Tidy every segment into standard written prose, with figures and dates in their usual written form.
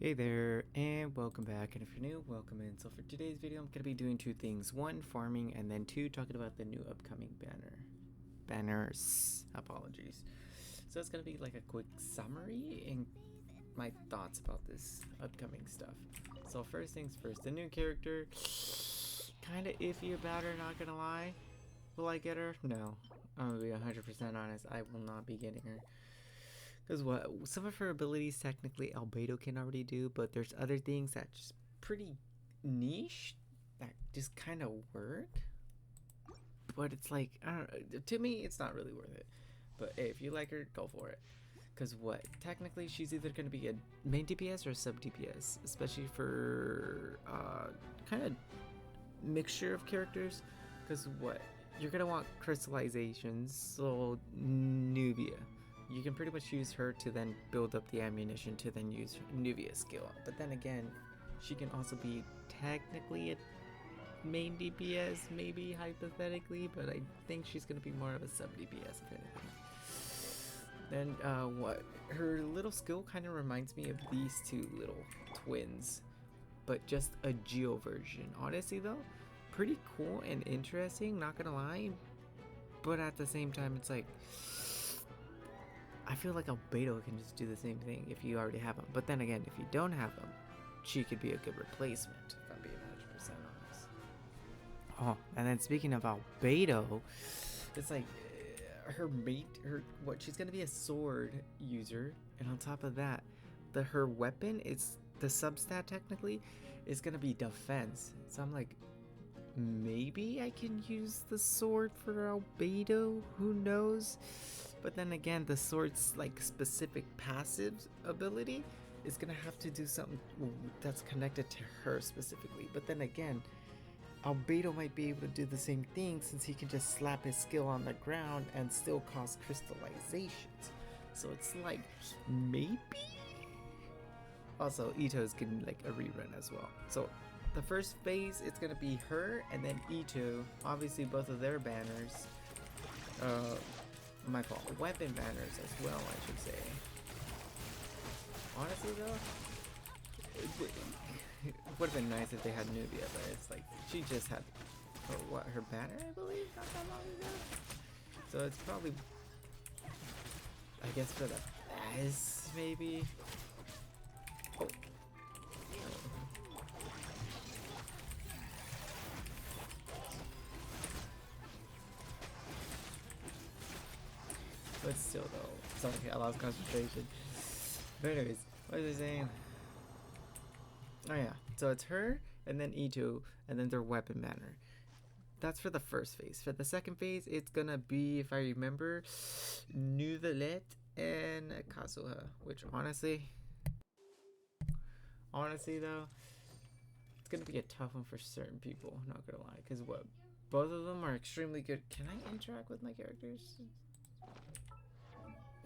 Hey there, and welcome back, and if you're new, welcome in. So for today's video, I'm going to be doing two things. One, farming, and then two, talking about the new upcoming banners. Apologies. So it's going to be like a quick summary and my thoughts about this upcoming stuff. So first things first, the new character, kind of iffy about her, not gonna lie. Will I get her? No. I'm going to be 100% honest, I will not be getting her. Because what some of her abilities technically Albedo can already do, but there's other things that just pretty niche that just kind of work. But it's like, I don't know, to me, it's not really worth it. But hey, if you like her, go for it. Because what? Technically, she's either going to be a main DPS or a sub DPS, especially for kind of mixture of characters. Because what? You're going to want crystallizations, so Nubia. You can pretty much use her to then build up the ammunition to then use Nuvia's skill. But then again, she can also be technically a main DPS, maybe hypothetically, but I think she's gonna be more of a sub DPS if anything. Then what? Her little skill kind of reminds me of these two little twins, but just a Geo version. Honestly though, pretty cool and interesting, not gonna lie. But at the same time, it's like, I feel like Albedo can just do the same thing if you already have him. But then again, if you don't have him, she could be a good replacement, if I'm being 100% honest. Oh, and then speaking of Albedo, it's like she's gonna be a sword user, and on top of that, her weapon is the substat technically is gonna be defense. So I'm like, maybe I can use the sword for Albedo. Who knows? But then again, the sword's like specific passive ability is gonna have to do something that's connected to her specifically. But then again, Albedo might be able to do the same thing since he can just slap his skill on the ground and still cause crystallizations. So it's like, maybe? Also, Ito's getting like a rerun as well. So the first phase, it's gonna be her and then Ito. Obviously, both of their banners. My fault. Weapon banners as well, I should say. Honestly though, it would have been nice if they had Nubia, but it's like she just had her banner, I believe, not that long ago. So it's probably, I guess, for the best, maybe. Oh. But still though, sorry, I lost concentration. But anyways, what was I saying? Oh yeah, so it's her, and then Ito, and then their weapon banner. That's for the first phase. For the second phase, it's gonna be, if I remember, Nuvelet and Kazuha, which honestly though, it's gonna be a tough one for certain people, not gonna lie, because what? Both of them are extremely good. Can I interact with my characters?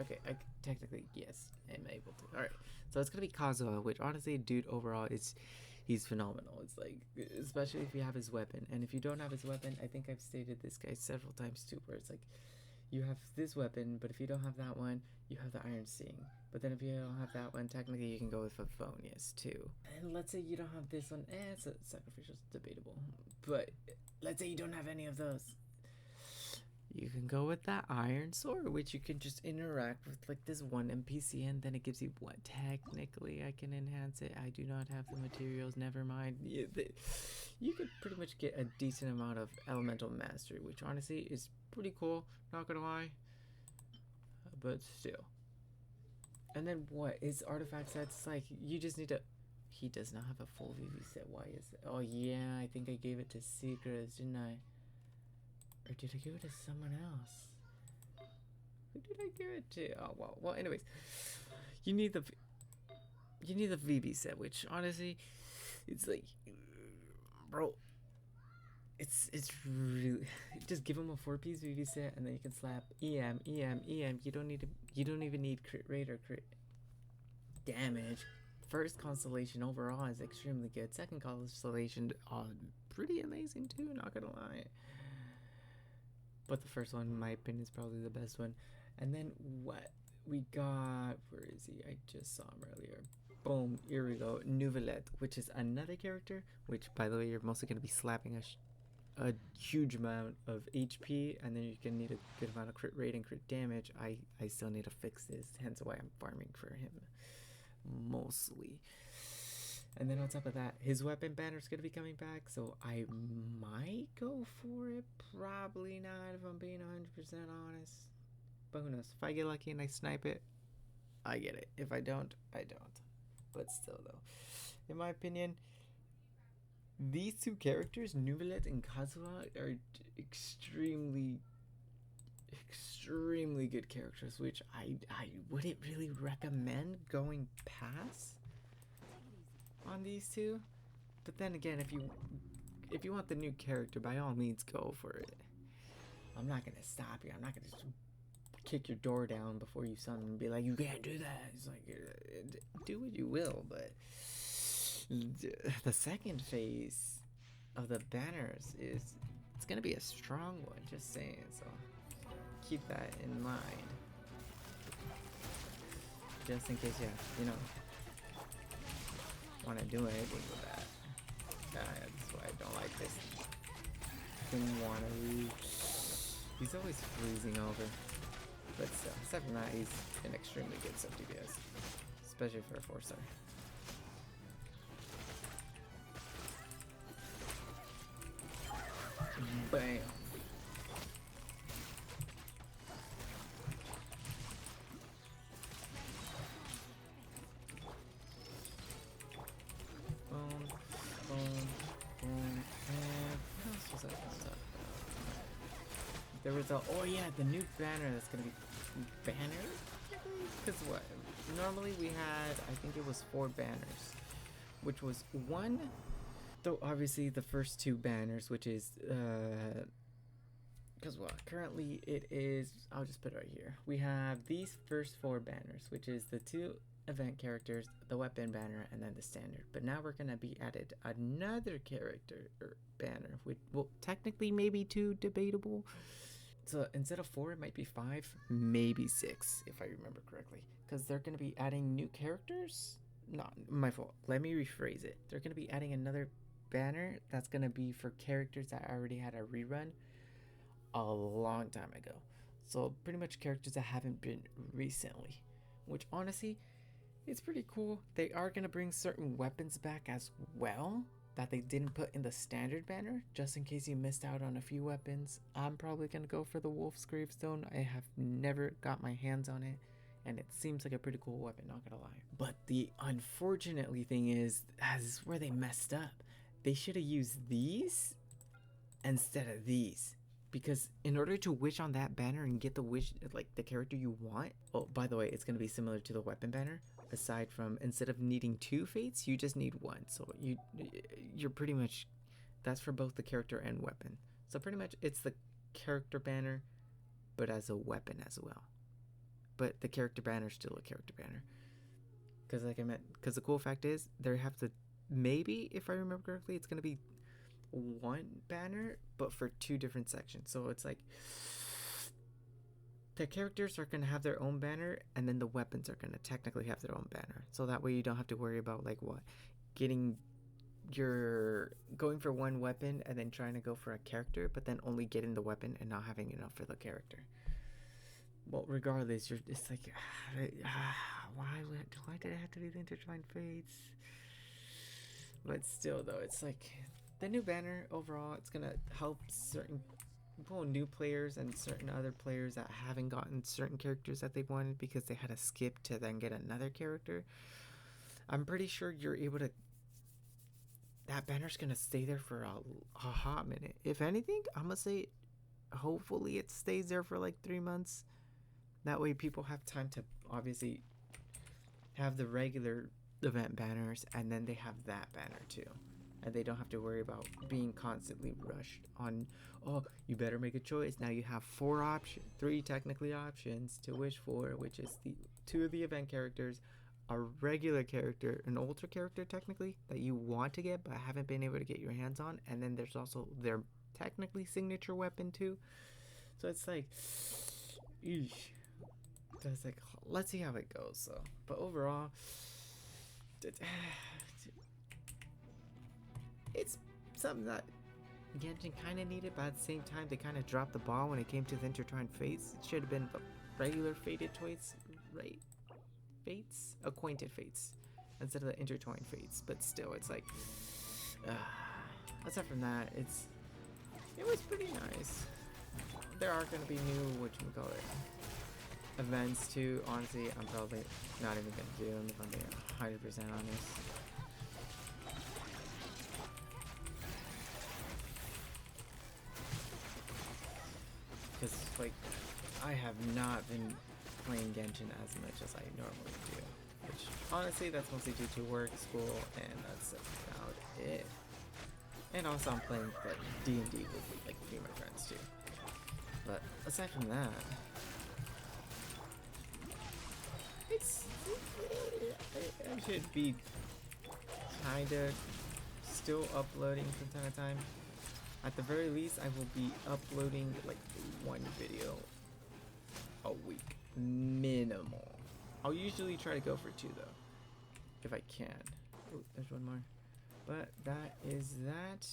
Okay, technically, yes, I'm able to. Alright, so it's gonna be Kazuha, which honestly, dude, overall, he's phenomenal. It's like, especially if you have his weapon. And if you don't have his weapon, I think I've stated this guy several times too, where it's like, you have this weapon, but if you don't have that one, you have the Iron Sting. But then if you don't have that one, technically you can go with Favonius too. And let's say you don't have this one, it's a sacrificial, debatable. But let's say you don't have any of those. You can go with that Iron Sword, which you can just interact with like this one NPC, and then it gives you what? Technically, I can enhance it. I do not have the materials, never mind. You could pretty much get a decent amount of elemental mastery, which honestly is pretty cool, not gonna lie. But still. And then what? His artifact sets, like, you just need to... He does not have a full VV set. Why is it? Oh yeah, I think I gave it to Secrets, didn't I? Or did I give it to someone else? Who did I give it to? Oh well. Anyways, you need the VB set, which honestly, it's like, bro, it's really just give him a 4-piece VB set, and then you can slap EM. You don't even need crit rate or crit damage. First constellation overall is extremely good. Second constellation, pretty amazing too. Not gonna lie. But the first one, in my opinion, is probably the best one. And then what we got? Where is he? I just saw him earlier. Boom, here we go. Nouvelette, which is another character, which by the way, you're mostly going to be slapping a huge amount of HP, and then you can need a good amount of crit rate and crit damage. I still need to fix this, hence why I'm farming for him mostly. And then on top of that, his weapon banner is going to be coming back, so I might go for it. Probably not, if I'm being 100% honest. But who knows? If I get lucky and I snipe it, I get it. If I don't, I don't. But still, though, in my opinion, these two characters, Nouvelette and Kazuha, are extremely good characters, which I wouldn't really recommend going past on these two. But then again, if you want the new character, by all means go for it. I'm not gonna stop you. I'm not gonna just kick your door down before you summon and be like, you can't do that. It's like, do what you will, but the second phase of the banners it's gonna be a strong one, just saying, so keep that in mind. Just in case you want to do anything with that. That's why I don't like this thing. He's always freezing over. But still, except for that, he's an extremely good sub DPS. Especially for a 4-star. Bam! Boom, boom, boom, and what else was I gonna talk about? There was oh yeah, the new banner that's gonna be banners? Because what? Normally we had, I think it was 4 banners, which was 1, though obviously the first 2 banners, which is, because what? Currently it is, I'll just put it right here. We have these first 4 banners, which is the 2 event characters, the weapon banner, and then the standard. But now we're gonna be added another character or banner, which, well, technically maybe 2, debatable. So instead of 4, it might be 5, maybe 6, if I remember correctly. Because they're going to be adding new characters? Not my fault. Let me rephrase it. They're going to be adding another banner that's going to be for characters that already had a rerun a long time ago. So pretty much characters that haven't been recently. Which honestly, it's pretty cool. They are going to bring certain weapons back as well that they didn't put in the standard banner, just in case you missed out on a few weapons. I'm probably gonna go for the Wolf's Gravestone. I have never got my hands on it, and it seems like a pretty cool weapon, not gonna lie. But the unfortunately thing is, this is where they messed up. They should have used these instead of these. Because in order to wish on that banner and get the wish, like the character you want, oh, by the way, it's gonna be similar to the weapon banner. Aside from, instead of needing 2 fates, you just need 1. So you're pretty much, that's for both the character and weapon. So pretty much it's the character banner, but as a weapon as well. But the character banner is still a character banner. Because like I meant, because the cool fact is, they have to, maybe if I remember correctly, it's gonna be 1 banner, but for 2 different sections. So it's like, the characters are going to have their own banner, and then the weapons are going to technically have their own banner. So that way you don't have to worry about like what, going for 1 weapon and then trying to go for a character, but then only getting the weapon and not having enough for the character. Well, regardless, it's like, why did it have to be the intertwined fates? But still though, it's like, the new banner overall, it's going to help certain new players and certain other players that haven't gotten certain characters that they wanted because they had to skip to then get another character. I'm pretty sure you're able to, that banner's gonna stay there for a hot minute. If anything, I'm gonna say hopefully it stays there for like 3 months. That way people have time to obviously have the regular event banners, and then they have that banner too. And they don't have to worry about being constantly rushed on, oh, you better make a choice. Now you have 3 technically options to wish for, which is the 2 of the event characters, a regular character, an ultra character technically, that you want to get but haven't been able to get your hands on. And then there's also their technically signature weapon too. So it's like, eesh. So it's like, let's see how it goes. So, but overall, it's something that Genshin kind of needed, but at the same time, they kind of dropped the ball when it came to the intertwined fates. It should have been the regular fated fates, right? Fates? Acquainted fates. Instead of the intertwined fates. But still, it's like... aside from that, it was pretty nice. There are going to be new, events too. Honestly, I'm probably not even going to do them if I'm being 100% honest. Because, like, I have not been playing Genshin as much as I normally do. Which, honestly, that's mostly due to work, school, and that's about it. And also, I'm playing, like, D&D with, like, a few of my friends, too. But, aside from that, I should be kinda still uploading from time to time. At the very least, I will be uploading like one video a week, minimal. I'll usually try to go for 2 though, if I can. Oh, there's one more. But that is that.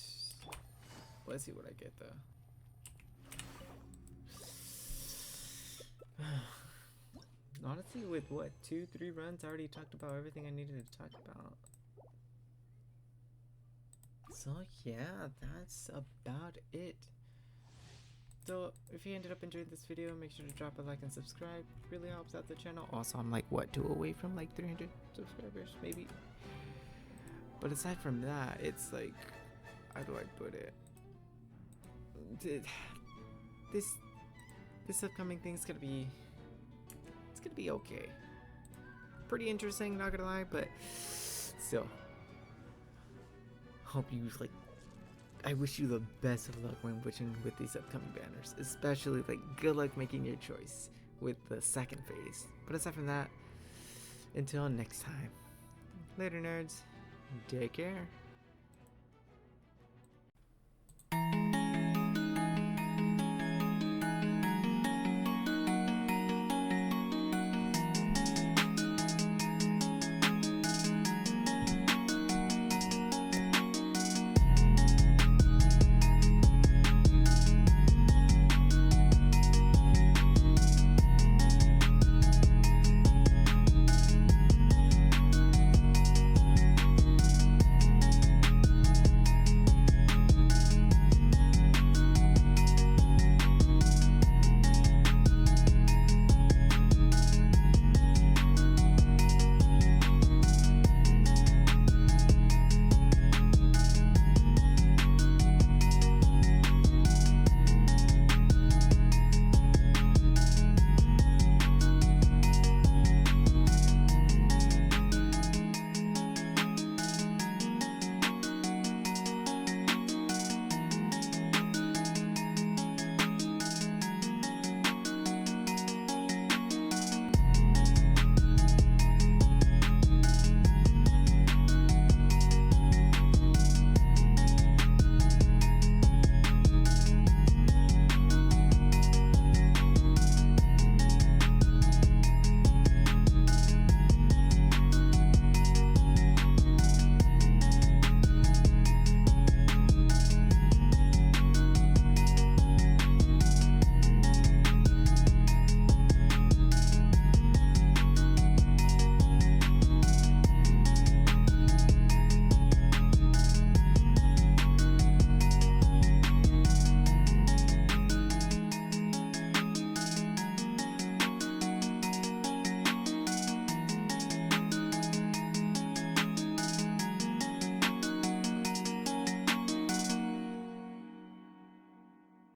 Let's see what I get though. Honestly, with what, 2-3 runs, I already talked about everything I needed to talk about. So yeah, that's about it. So if you ended up enjoying this video, make sure to drop a like and subscribe. It really helps out the channel. Also, I'm like, what, 2 away from like 300 subscribers, maybe? But aside from that, it's like, how do I put it? This upcoming thing's gonna be... It's gonna be okay. Pretty interesting, not gonna lie, but still. Hope you like. I wish you the best of luck when wishing with these upcoming banners, especially like good luck making your choice with the second phase. But aside from that, until next time, later nerds, take care.